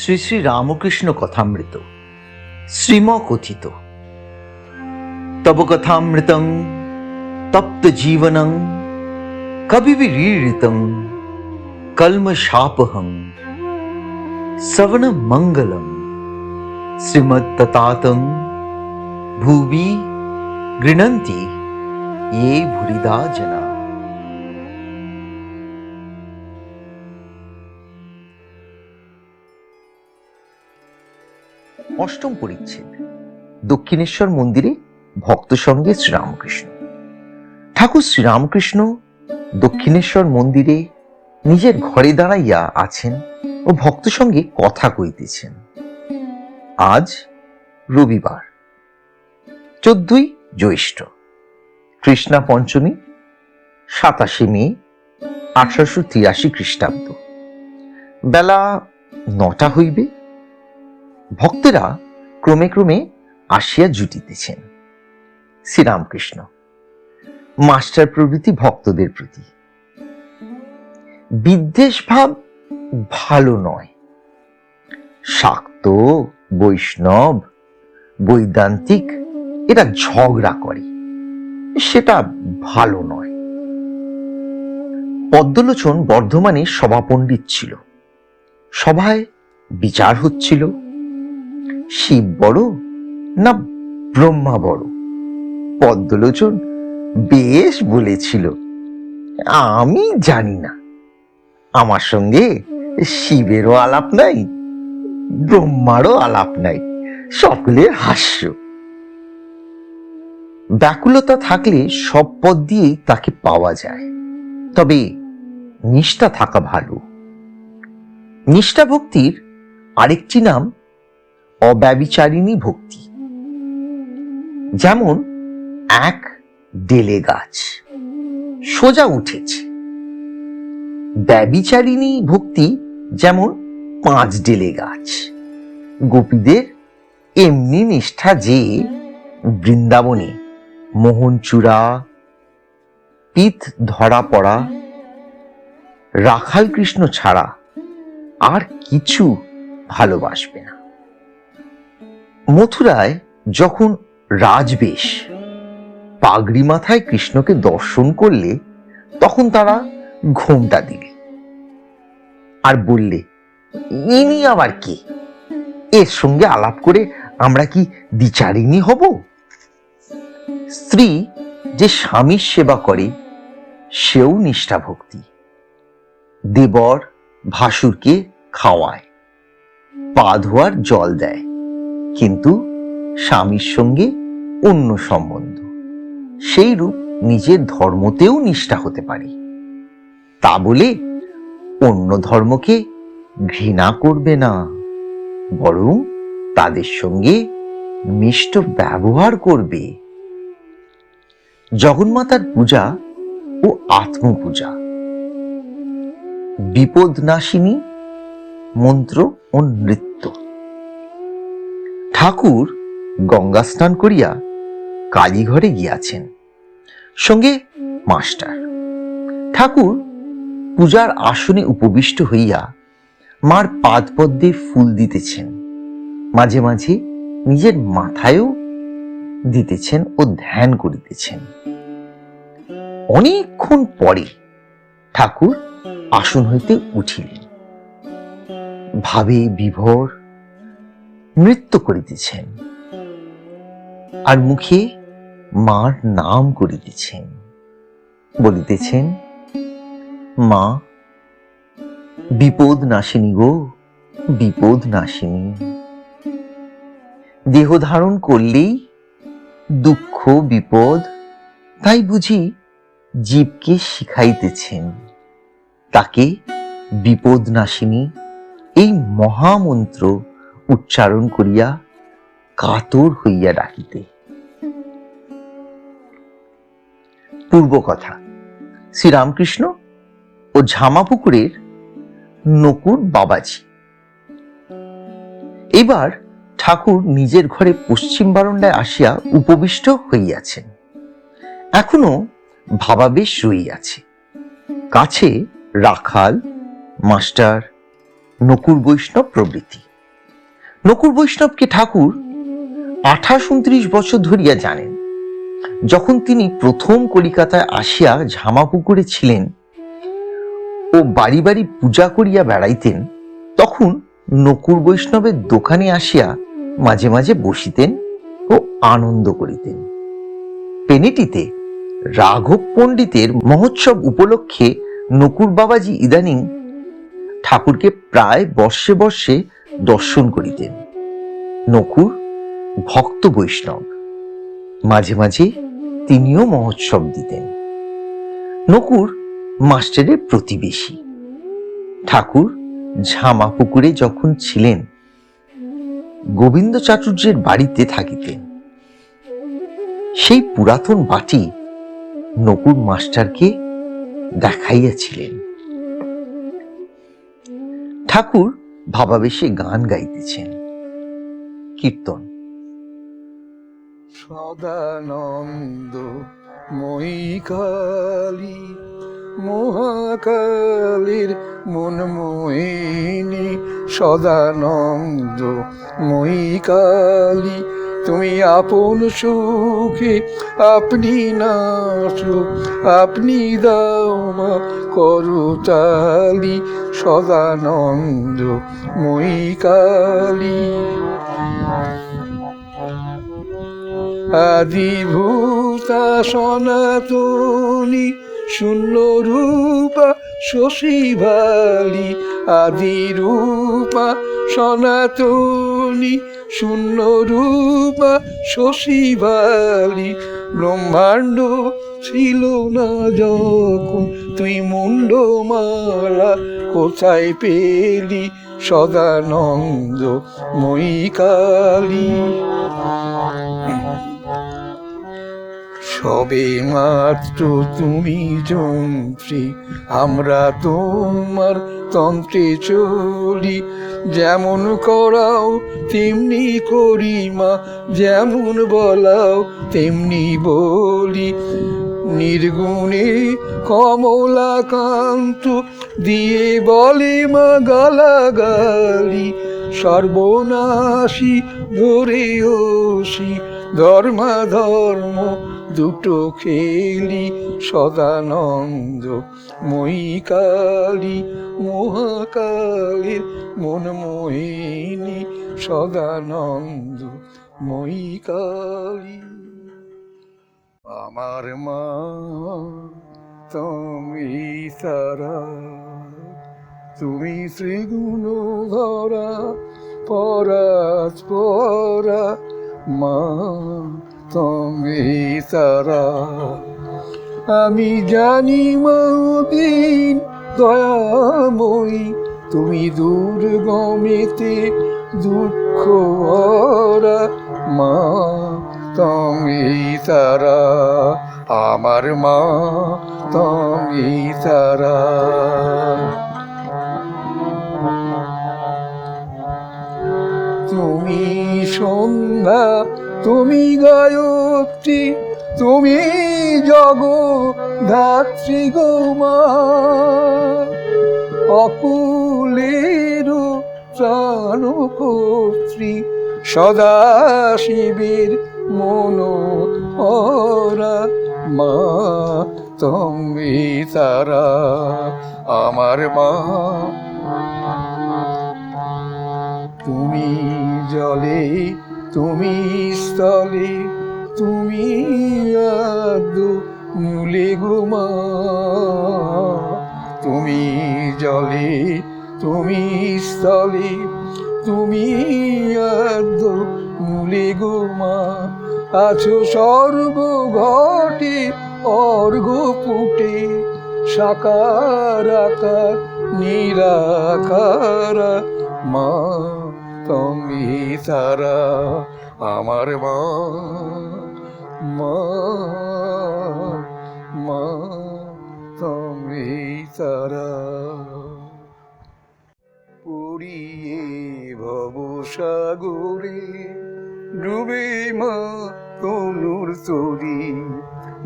শ্রী শ্রী রামকৃষ্ণ কথামৃত শ্রীম কথিত তব কথামৃতং তপ্ত জীবনং কবিবিরীড়িতং কলমশাপহং শ্রবণ মঙ্গলম শ্রীমত্ততাতং ভুবি গৃণন্তি ये ভুরিদা জনা। অষ্টম পরিচ্ছেদ। দক্ষিণেশ্বর মন্দিরে ভক্ত সঙ্গে শ্রীরামকৃষ্ণ। ঠাকুর শ্রীরামকৃষ্ণ দক্ষিণেশ্বর মন্দিরে নিজের ঘরে দাঁড়াইয়া আছেন ও ভক্ত সঙ্গে কথা কইতেছেন। আজ রবিবার 14ই জ্যৈষ্ঠ, কৃষ্ণা পঞ্চমী, 27 মে 1883 খ্রিস্টাব্দ। বেলা 9টা হইবে। ভক্তেরা ক্রমে ক্রমে আসিয়া জুটিতেছেন। শ্রীরামকৃষ্ণ মাস্টার প্রভৃতি ভক্তদের প্রতি বিদ্বেষ ভাব ভালো নয়। শাক্ত, বৈষ্ণব, বৈদান্তিক এরা ঝগড়া করে, সেটা ভালো নয়। পদ্মলোচন বর্ধমানে সভাপণ্ডিত ছিল। সভায় বিচার হচ্ছিল, শিব বড় না ব্রহ্মা বড়। পদ্মলোচন বেশ বলেছিল, আমি জানি না, আমার সঙ্গে শিবেরও আলাপ নাই, ব্রহ্মারও আলাপ নাই, সকলের হাস্য। ব্যাকুলতা থাকলে সব পদ দিয়েই তাকে পাওয়া যায়, তবে নিষ্ঠা থাকা ভালো। নিষ্ঠা ভক্তির আরেকটি নাম অব্যভিচারিণী ভক্তি। যেমন এক ডেলে গাছ সোজা উঠেছে, ব্যভিচারিণী ভক্তি যেমন 5 ডেলে গাছ। গোপীদের এমনি নিষ্ঠা যে বৃন্দাবনে মোহনচূড়া, পিত ধরা পড়া রাখাল কৃষ্ণ ছাড়া আর কিছু ভালোবাসবে না। মথুরায় যখন রাজবেশ পাগড়ি মাথায় কৃষ্ণকে দর্শন করলে, তখন তারা ঘোমটা দিলে আর বললে, ইনি আবার কে? এর সঙ্গে আলাপ করে আমরা কি দ্বিচারিণী হব? স্ত্রী যে স্বামীর সেবা করে সেও নিষ্ঠা ভক্তি। দেবর ভাসুরকে খাওয়ায়, পা ধোয়ার জল দেয়, কিন্তু স্বামীর সঙ্গে অন্য সম্বন্ধ। সেই রূপ নিজের ধর্মতেও নিষ্ঠা হতে পারে। তা বলে অন্য ধর্মকে ঘৃণা করবে না, বরং তাদের সঙ্গে মিষ্ট ব্যবহার করবে। জগন্মাতার পূজা ও আত্মপূজা, বিপদনাশিনী মন্ত্র ও নৃত্য। ঠাকুর গঙ্গা স্নান করিয়া কালীঘরে গিয়াছেন, সঙ্গে মাস্টার। ঠাকুর পূজার আসনে উপবিষ্ট হইয়া মার পাদপদ্মে ফুল দিতেছেন, মাঝে মাঝে নিজের মাথায়ও দিতেছেন ও ধ্যান করিতেছেন। অনেকক্ষণ পরে ঠাকুর আসন হইতে উঠিলেন, ভাবে বিভোর নৃত্য করিতেছেন আর মুখে মার নাম করিতেছেন। বলিতেছেন, মা বিপদ নাশিনী গো, বিপদ নাশিনী। দেহ ধারণ করলেই দুঃখ বিপদ, তাই বুঝি জীবকে শিখাইতেছেন তাকে বিপদ নাশিনী এই মহামন্ত্র উচ্চারণ করিয়া কাতর হইয়া ডাকিতে। পূর্বকথা। শ্রীরামকৃষ্ণ ও ঝামাপুকুরের নকুর বাবাজি। এবার ঠাকুর নিজের ঘরে পশ্চিম বারান্দায় আসিয়া উপবিষ্ট হইয়াছেন। এখনো ভাবাবেশ রইয়াছে। কাছে রাখাল, মাস্টার, নকুর বৈষ্ণব প্রভৃতি। নকুর বৈষ্ণবকে ঠাকুর 28-29 বছর ধরিয়া জানেন। যখন তিনি প্রথম কলিকাতায় আসিয়া ঝামাপুকুরে ছিলেন ও বাড়ি বাড়ি পূজা করিয়া বেড়াইতেন, তখন নকুর বৈষ্ণবের দোকানে আসিয়া মাঝে মাঝে বসিতেন ও আনন্দ করিতেন। পেনেটিতে রাঘব পণ্ডিতের মহোৎসব উপলক্ষে নকুর বাবাজি ইদানিং ঠাকুরকে প্রায় বর্ষে বর্ষে দর্শন করিতেন। নকুর ভক্ত বৈষ্ণব, মাঝে মাঝে তিনিও মহোৎসব দিতেন। নকুর মাস্টারের প্রতিবেশী। ঠাকুর ঝামাপুকুরে যখন ছিলেন গোবিন্দ চাটুর্যের বাড়িতে থাকিতেন। সেই পুরাতন বাটি নকুর মাস্টারকে দেখাইয়াছিলেন। ঠাকুর ভাবাবেশে গান গাইতেছেন। কীর্তন। সদানন্দ মই কালী মহাকালীর মন মোহিনী, সদানন্দ মই কালী তুমি আপন সুখে আপনি নাচো, আপনি দাও মা করতালি, সদানন্দ মই কালী। আদিভূতা সনাতনী শূন্য রূপা শশীবালী, আদিরূপা সনাতনী শূন্য রূপা শশীবালী, ব্রহ্মাণ্ড ছিল না যখন তুই মুন্ডমালা কোথায় পেলি, সদানন্দ মই কালী। সবে মাত্র তুমি যন্ত্রী, আমরা তোমার তন্ত্রে চলি, যেমন করাও তেমনি করি মা, যেমন বলাও তেমনি বলি, নির্গুণে কমলাকান্ত দিয়ে বলে মা গালাগালি, সর্বনাশী ধরে ওসি ধর্মাধর্ম দুটো খেলি, সদানন্দ মই কালী মহাকালীর মন মোহিনী, সদানন্দ মই কালী। আমার মা তুমি তারা, তুমি শ্রীগুণ ধরা পরাৎপরা, মা তুমি তারা। আমি জানি মা দিন দয়াময়ী, তুমি দুর্গমেতে দুঃখ ভরা, মা তুমি তারা, আমার মা তুমি তারা। তুমি সন্ধ্যা, তুমি গায়ত্রী, তুমি জগদ্ধাত্রী গো মা, অকুলের প্রাণকর্ত্রী, সদাশিবের মনোহরা, মা তুমি তারা, আমার মা। তুমি জলে, তুমি স্থলে, তুমি আদু মূলে গো মা, তুমি জলে, তুমি স্থলে, তুমি আদু মূলে গো মা, আছো সর্বঘটে অর্ঘ পুটে, সাকার আকার নিরাকারা, মা তুমি তারা, আমার মা, মা মা তুমি তারা। পুরিয়ে ভবসাগরে ডুবে মা তনুর তরি,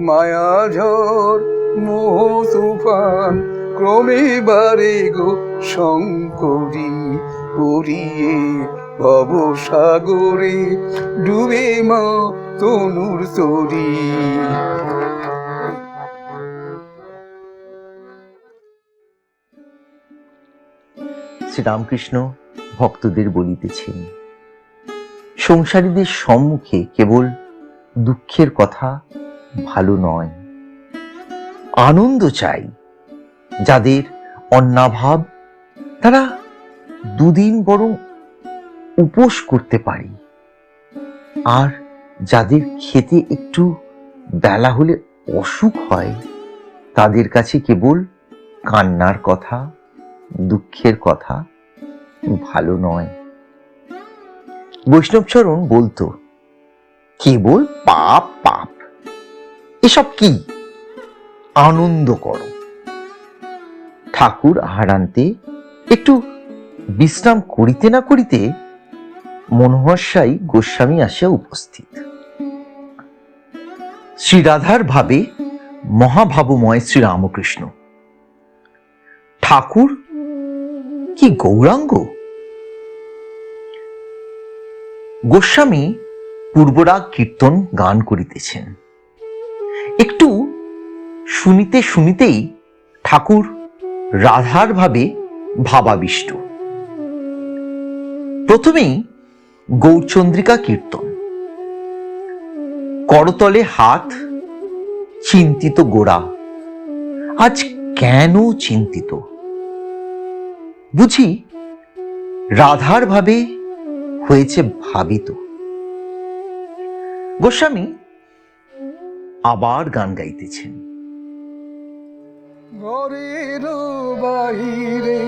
মায়া ঝড় মোহ তুফান ক্রমে বারে গো শঙ্করী, পড়িয়ে ভব সাগরে ডুবে মা তনুর তরী। শ্রীরামকৃষ্ণ ভক্তদের বলিতেছেন, সংসারীদের সম্মুখে কেবল দুঃখের কথা ভালো নয়, আনন্দ চাই। যাদের অন্নাভাব তারা দুদিন বরং উপোস করতে পারে, আর যাদের খেতে একটু বেলা হলে অসুখ হয় তাদের কাছে কেবল কান্নার কথা, দুঃখের কথা ভালো নয়। বৈষ্ণবচরণ বলতো, কেবল পাপ পাপ, এসব কি, আনন্দ করো। ঠাকুর আহারান্তে একটু বিশ্রাম করিতে না করিতে মনোহর সাই গোস্বামী আসিয়া উপস্থিত। শ্রীরাধার ভাবে মহাভাবময় শ্রীরামকৃষ্ণ। ঠাকুর কি গৌরাঙ্গ? গোস্বামী পূর্বরাগ কীর্তন গান করিতেছেন। একটু শুনিতে শুনিতেই ঠাকুর রাধার ভাবে ভাবাবিষ্ট। প্রথমেই গৌরচন্দ্রিকা কীর্তন। করতলে হাত, চিন্তিত গোড়া, আজ কেন চিন্তিত? বুঝি রাধার ভাবে হয়েছে ভাবিত। গোস্বামী আবার গান গাইতেছেন। ঘরের বাহিরে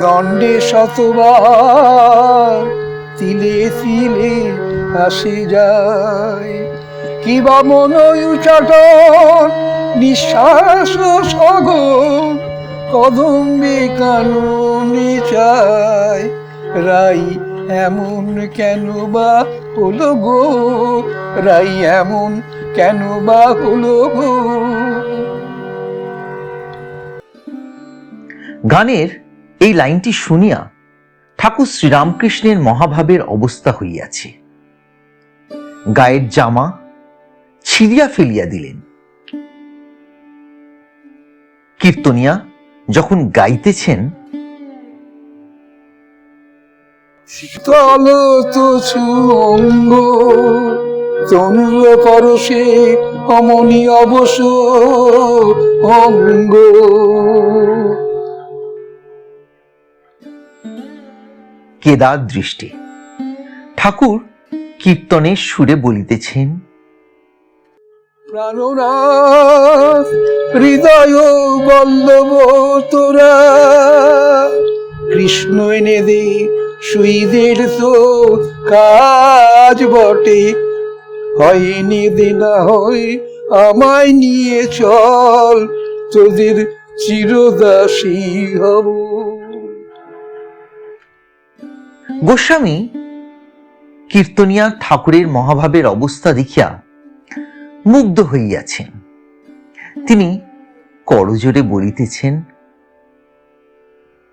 দণ্ডে শতবার তিলে তিলে আসে যায়, কিবা মনোচটন নিঃশ্বাস সগন কদম্বে কাননে চায়। রাই এমন কেন বা হলো গো, রাই এমন কেন বা হলো গো। গানের এই লাইনটি শুনিয়া ঠাকুর শ্রীরামকৃষ্ণের মহাভাবের অবস্থা হইয়াছে। গায়ের জামা ছিঁড়িয়া ফেলিয়া দিলেন। কীর্তনিয়া যখন গাইতেছেন, শীতল তছু অঙ্গ তনুর পরশে অমনি অবশ অঙ্গ। কেদার দৃষ্টি। ঠাকুর কীর্তনের সুরে বলিতেছেন, প্রাণনাথ হৃদয় বল্লভ তোরা, কৃষ্ণ এনে দে সুইদের তো কাজ বটে, হয় এনে দে না হয় আমায় নিয়ে চল, তোদের চিরদাসী হব। গোস্বামী কীর্তনিয়া ঠাকুরের মহাভাবের অবস্থা দেখিয়া মুগ্ধ হইয়াছেন। তিনি করজোরে বলিতেছেন,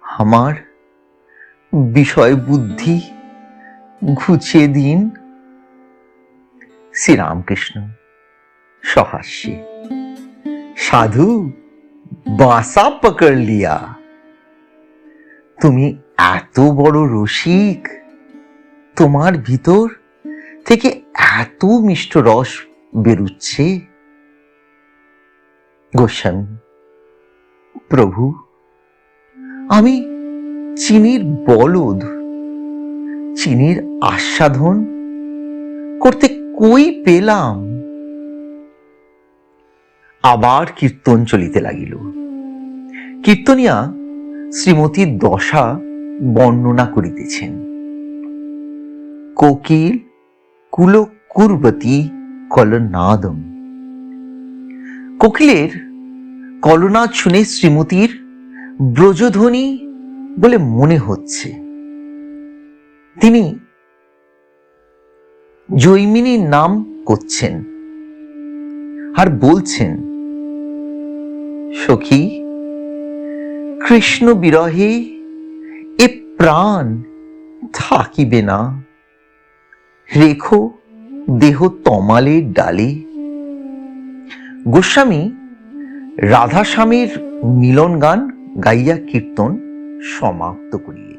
আমার বিষয় বুদ্ধি ঘুচিয়ে দিন। শ্রীরামকৃষ্ণ সহাস্যে, সাধু বাঁসা পকড় লিয়া। তুমি এত বড় রসিক, তোমার ভিতর থেকে এত মিষ্ট রস বেরুচ্ছে। গোস্বামী, প্রভু, আমি চিনির বলদ, চিনির আস্বাদন করতে কই পেলাম। আবার কীর্তন চলিতে লাগিল। কীর্তনিয়া শ্রীমতীর দশা বর্ণনা করিতেছেন। কোকিল কুলকুর্বতী কলনাদম। কোকিলের কলনাদ শুনে শ্রীমতীর ব্রজধ্বনি বলে মনে হচ্ছে। তিনি জৈমিনীর নাম করছেন আর বলছেন, সখী, কৃষ্ণ বিরহে এ প্রাণ থাকিবে না। রেখো দেহ তমালের ডালে। গোস্বামী রাধা স্বামীর মিলন গান গাইয়া কীর্তন সমাপ্ত করিলেন।